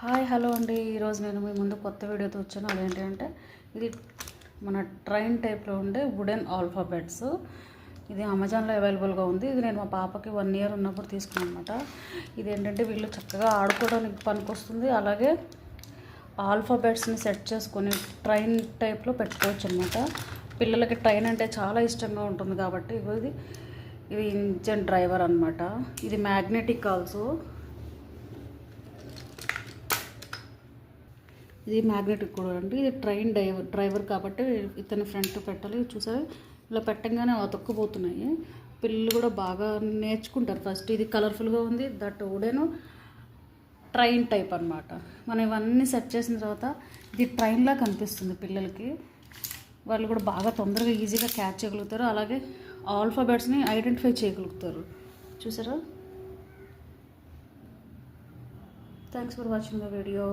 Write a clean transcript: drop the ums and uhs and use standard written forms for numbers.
Hi hello అండి. ఈరోజు నేను మీ ముందు కొత్త వీడియోతో వచ్చాను. అదేంటంటే ఇది మన ట్రైన్ టైప్లో ఉండే వుడెన్ ఆల్ఫాబెట్స్. ఇది అమెజాన్లో అవైలబుల్గా ఉంది. ఇది నేను మా పాపకి 1 year ఉన్నప్పుడు తీసుకున్నాను అనమాట. ఇది ఏంటంటే వీళ్ళు చక్కగా ఆడుకోవడానికి పనికొస్తుంది. అలాగే ఆల్ఫాబెట్స్ని సెట్ చేసుకొని ట్రైన్ టైప్లో పెట్టుకోవచ్చు అనమాట. పిల్లలకి ట్రైన్ అంటే చాలా ఇష్టంగా ఉంటుంది కాబట్టి ఇది ఇంజన్ డ్రైవర్ అనమాట. ఇది మ్యాగ్నెటిక్ ఆల్సో. ఇది మ్యాగ్నెటిక్ కూడా అండి. ఇది ట్రైన్ డ్రైవర్ కాబట్టి ఇతని ఫ్రంట్ పెట్టాలి. చూసారా, ఇలా పెట్టంగానే అతుక్కుపోతున్నాయి. పిల్లలు కూడా బాగా నేర్చుకుంటారు. ఫస్ట్ ఇది కలర్ఫుల్గా ఉంది. దట్ వుడెన్ ట్రైన్ టైప్ అనమాట. మనం ఇవన్నీ సెట్ చేసిన తర్వాత ఇది ట్రైన్లా కనిపిస్తుంది పిల్లలకి. వాళ్ళు కూడా బాగా తొందరగా ఈజీగా క్యాచ్ చేయగలుగుతారు. అలాగే ఆల్ఫాబెట్స్ని ఐడెంటిఫై చేయగలుగుతారు. చూసారా. Thanks for watching the video.